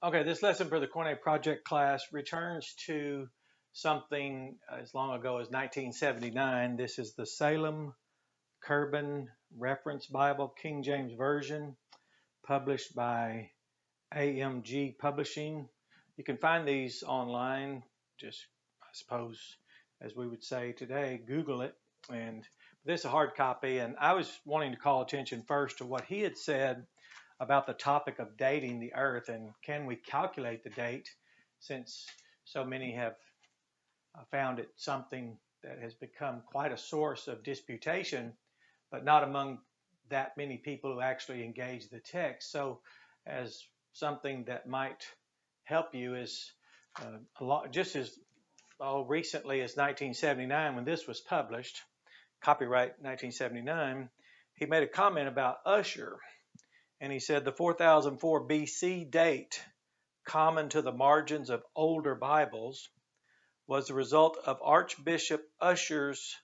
Okay, this lesson for the Cornet Project class returns to something as long ago as 1979. This is the Salem Kirban Reference Bible, King James Version, published by AMG Publishing. You can find these online, just, I suppose, as we would say today, Google it. And this is a hard copy. And I was wanting to call attention first to what he had said about the topic of dating the earth and can we calculate the date, since so many have found it something that has become quite a source of disputation, but not among that many people who actually engage the text. So as something that might help you is a lot, just as recently as 1979 when this was published, copyright 1979, he made a comment about Ussher. And he said the 4004 BC date, common to the margins of older Bibles, was the result of Archbishop Ussher's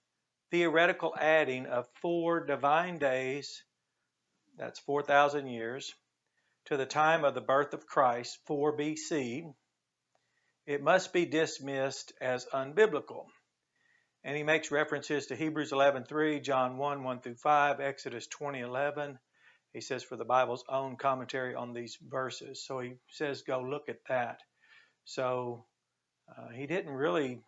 theoretical adding of 4 divine days, that's 4,000 years, to the time of the birth of Christ, 4 BC. It must be dismissed as unbiblical. And he makes references to Hebrews 11:3, John 1:1 through 5, Exodus 20:11. He says for the Bible's own commentary on these verses. So he says, go look at that. So he didn't really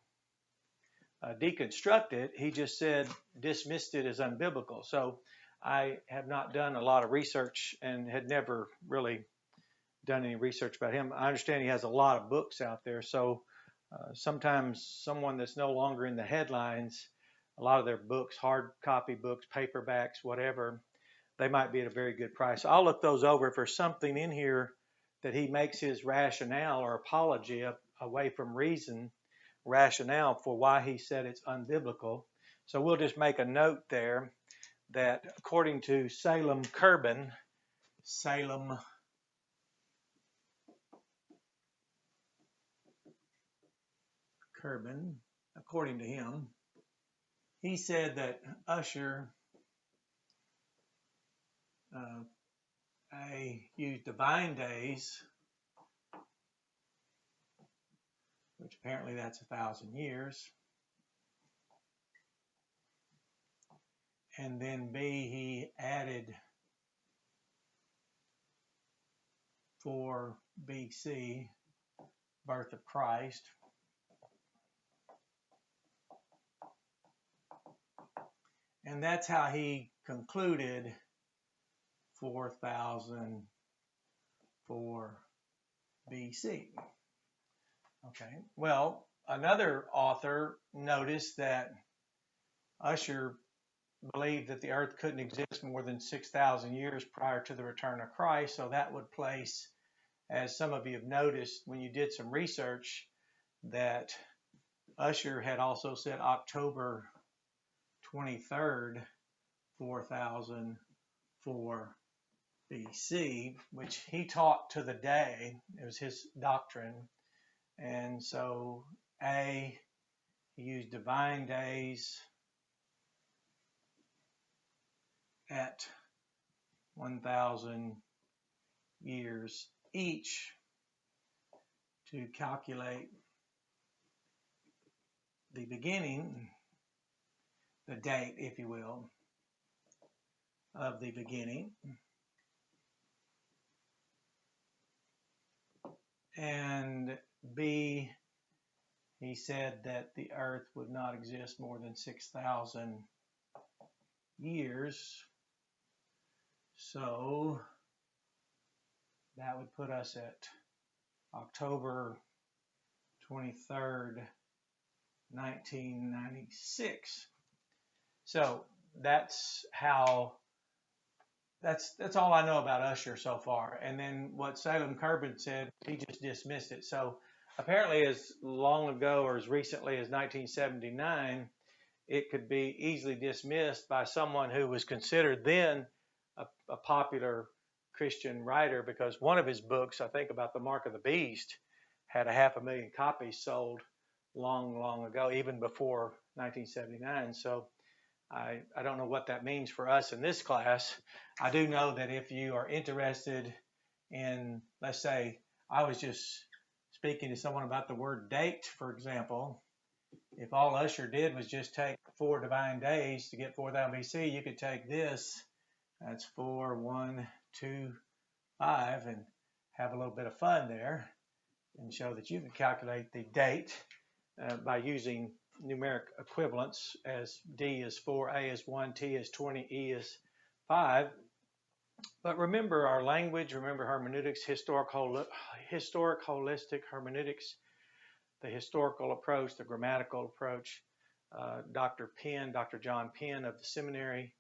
deconstruct it. He just said, dismissed it as unbiblical. So I have not done a lot of research and had never really done any research about him. I understand he has a lot of books out there. So sometimes someone that's no longer in the headlines, a lot of their books, hard copy books, paperbacks, whatever, they might be at a very good price. I'll look those over. If there's something in here that he makes his rationale or apology away from reason, rationale for why he said it's unbiblical. So we'll just make a note there that according to Salem Kirban, according to him, he said that Ussher used divine days, which apparently that's 1,000 years. And then B, he added 4 BC, birth of Christ. And that's how he concluded 4004 BC. Okay, well, another author noticed that Ussher believed that the earth couldn't exist more than 6,000 years prior to the return of Christ. So that would place, as some of you have noticed when you did some research, that Ussher had also said October 23rd, 4004 BC, which he taught to the day. It was his doctrine. And so A, he used divine days at 1,000 years each to calculate the beginning, the date, if you will, of the beginning. And B, he said that the earth would not exist more than 6,000 years. So that would put us at October 23rd, 1996. So that's all I know about Ussher so far. And then what Salem Kirban said, he just dismissed it. So apparently as long ago or as recently as 1979, it could be easily dismissed by someone who was considered then a popular Christian writer, because one of his books, I think about the Mark of the Beast, had 500,000 copies sold long ago, even before 1979. So I don't know what that means for us in this class. I do know that if you are interested in, let's say, I was just speaking to someone about the word date, for example. If all Ussher did was just take 4 divine days to get 4000 BC, you could take this, that's 4, 1, 2, 5, and have a little bit of fun there and show that you can calculate the date by using numeric equivalents, as D is 4, A is 1, T is 20, E is 5. But remember our language, remember hermeneutics, historic holistic hermeneutics, the historical approach, the grammatical approach. Dr. John Penn of the seminary,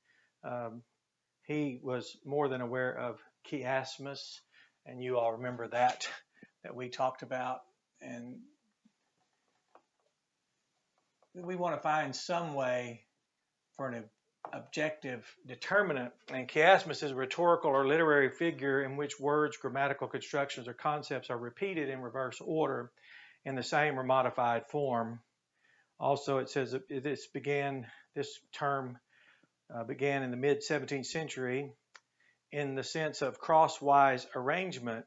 he was more than aware of chiasmus, and you all remember that we talked about. And we want to find some way for an objective determinant, and chiasmus is a rhetorical or literary figure in which words, grammatical constructions, or concepts are repeated in reverse order in the same or modified form. Also, it says that this term began in the mid-17th century in the sense of crosswise arrangement,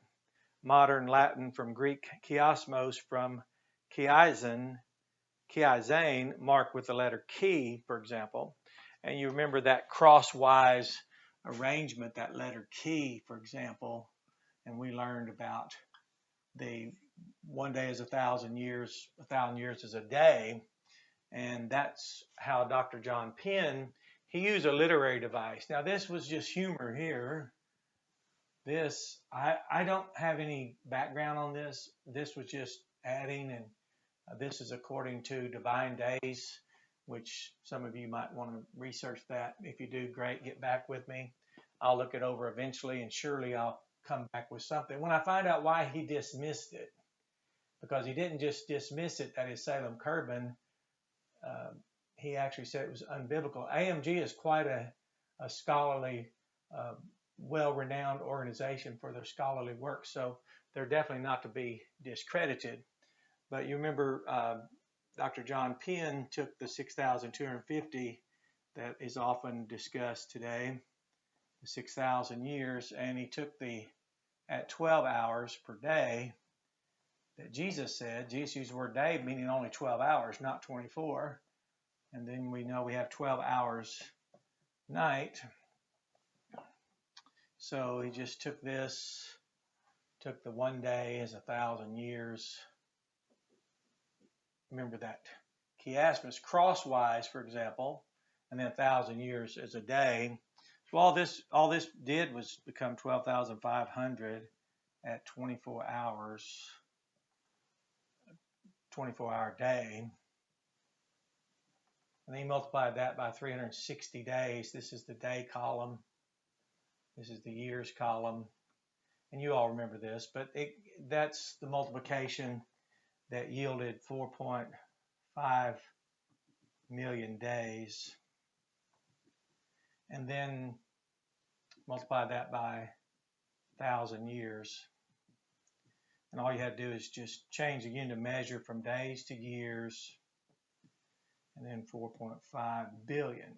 modern Latin from Greek chiasmos, from chiazen, marked with the letter chi, for example. And you remember that crosswise arrangement, that letter chi, for example, and we learned about the 1 day is 1,000 years, 1,000 years is a day. And that's how Dr. John Penn, he used a literary device. Now, this was just humor here. This, I don't have any background on this. This was just adding, and this is according to Divine Days, which some of you might want to research that. If you do, great, get back with me. I'll look it over eventually, and surely I'll come back with something. When I find out why he dismissed it, because he didn't just dismiss it, that is Salem Kirban, he actually said it was unbiblical. AMG is quite a scholarly, well-renowned organization for their scholarly work, so they're definitely not to be discredited. But you remember Dr. John Penn took the 6,250 that is often discussed today, the 6,000 years, and he took at 12 hours per day that Jesus said. Jesus used the word day meaning only 12 hours, not 24. And then we know we have 12 hours night. So he just took the 1 day as 1,000 years. Remember that chiasmus, crosswise, for example, and then 1,000 years as a day. So all this did was become 12,500 at 24 hours, 24-hour day. And then he multiplied that by 360 days. This is the day column. This is the years column. And you all remember this, but that's the multiplication that yielded 4.5 million days. And then multiply that by 1,000 years. And all you had to do is just change the unit of measure from days to years, and then 4.5 billion.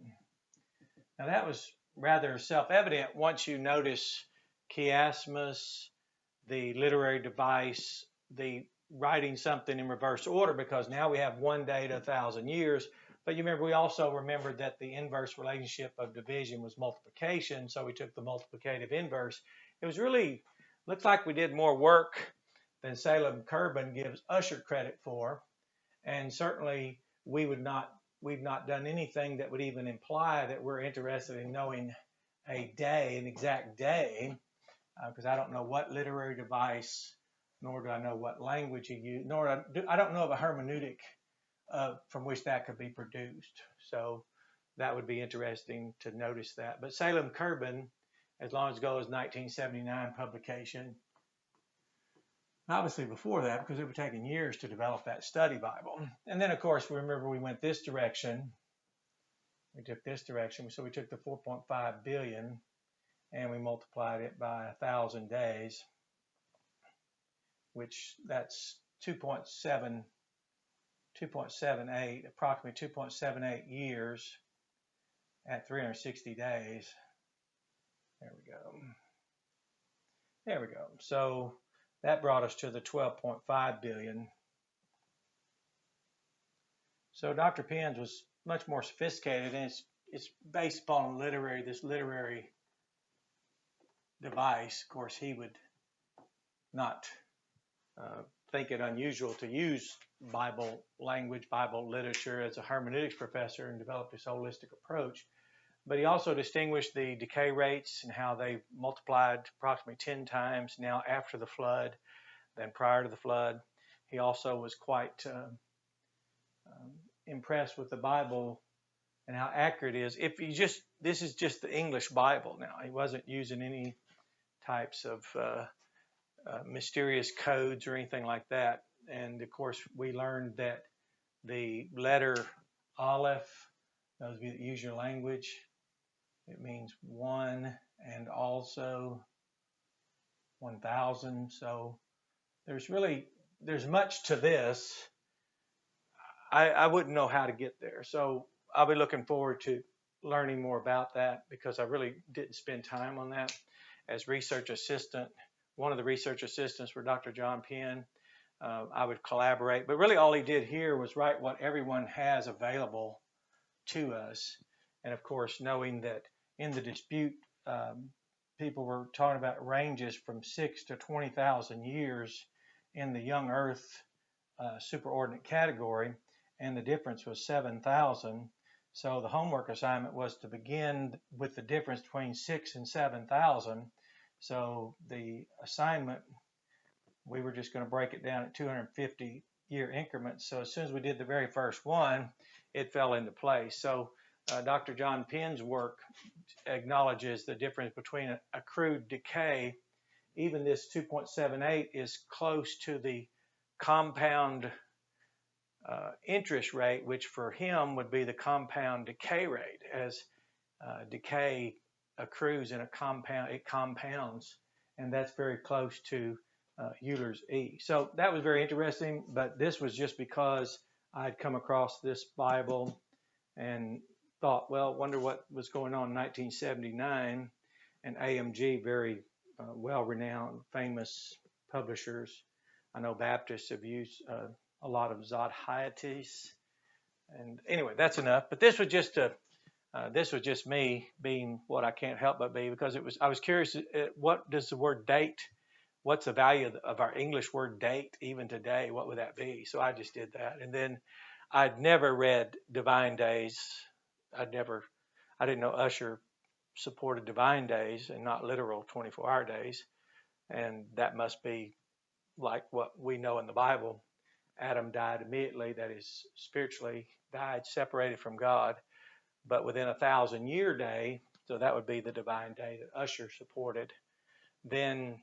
Now that was rather self-evident once you notice chiasmus, the literary device, the writing something in reverse order, because now we have 1 day to 1,000 years. But you remember, we also remembered that the inverse relationship of division was multiplication, so we took the multiplicative inverse. It was really, looks like we did more work than Salem Kirban gives Ussher credit for, and certainly we've not done anything that would even imply that we're interested in knowing a day, an exact day, because I don't know what literary device, nor do I know what language you use, I don't know of a hermeneutic from which that could be produced. So that would be interesting to notice that. But Salem Kirban, as long ago as 1979 publication, obviously before that, because it would take years to develop that study Bible. And then, of course, remember we went this direction. We took this direction. So we took the 4.5 billion and we multiplied it by 1,000 days, which that's 2.78, approximately 2.78 years at 360 days. There we go. So That brought us to the 12.5 billion. So Dr. Penn's was much more sophisticated, and it's based upon this literary device. Of course, he would not think it unusual to use Bible language, Bible literature as a hermeneutics professor and develop this holistic approach. But he also distinguished the decay rates and how they multiplied approximately 10 times now after the flood than prior to the flood. He also was quite impressed with the Bible and how accurate it is. This is just the English Bible now. He wasn't using any types of mysterious codes or anything like that. And of course, we learned that the letter Aleph, those of you that use your language, it means one and also 1,000. So there's much to this. I wouldn't know how to get there. So I'll be looking forward to learning more about that, because I really didn't spend time on that as research assistant. One of the research assistants for Dr. John Penn. I would collaborate, but really all he did here was write what everyone has available to us. And of course, knowing that in the dispute, people were talking about ranges from 6 to 20,000 years in the young Earth superordinate category, and the difference was 7,000. So the homework assignment was to begin with the difference between 6 and 7,000. So the assignment, we were just going to break it down at 250-year increments. So as soon as we did the very first one, it fell into place. So Dr. John Penn's work acknowledges the difference between accrued decay. Even this 2.78 is close to the compound interest rate, which for him would be the compound decay rate. As decay accrues in a compound, it compounds, and that's very close to Euler's E. So that was very interesting, but this was just because I'd come across this Bible and thought, well, wonder what was going on in 1979. And AMG, very well-renowned, famous publishers. I know Baptists have used a lot of Zod Hiatus. And anyway, that's enough. But this was just me being what I can't help but be, because I was curious, what does the word date, what's the value of our English word date even today? What would that be? So I just did that. And then I'd never read Divine Days. I didn't know Ussher supported divine days and not literal 24-hour days. And that must be like what we know in the Bible. Adam died immediately, that is, spiritually died, separated from God, but within a 1,000-year day, so that would be the divine day that Ussher supported. Then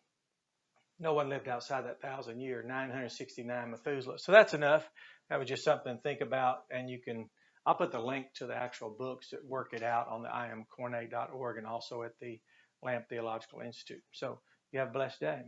no one lived outside that 1,000-year, 969 Methuselah. So that's enough. That was just something to think about, and I'll put the link to the actual books that work it out on the imcornet.org and also at the Lamp Theological Institute. So you have a blessed day.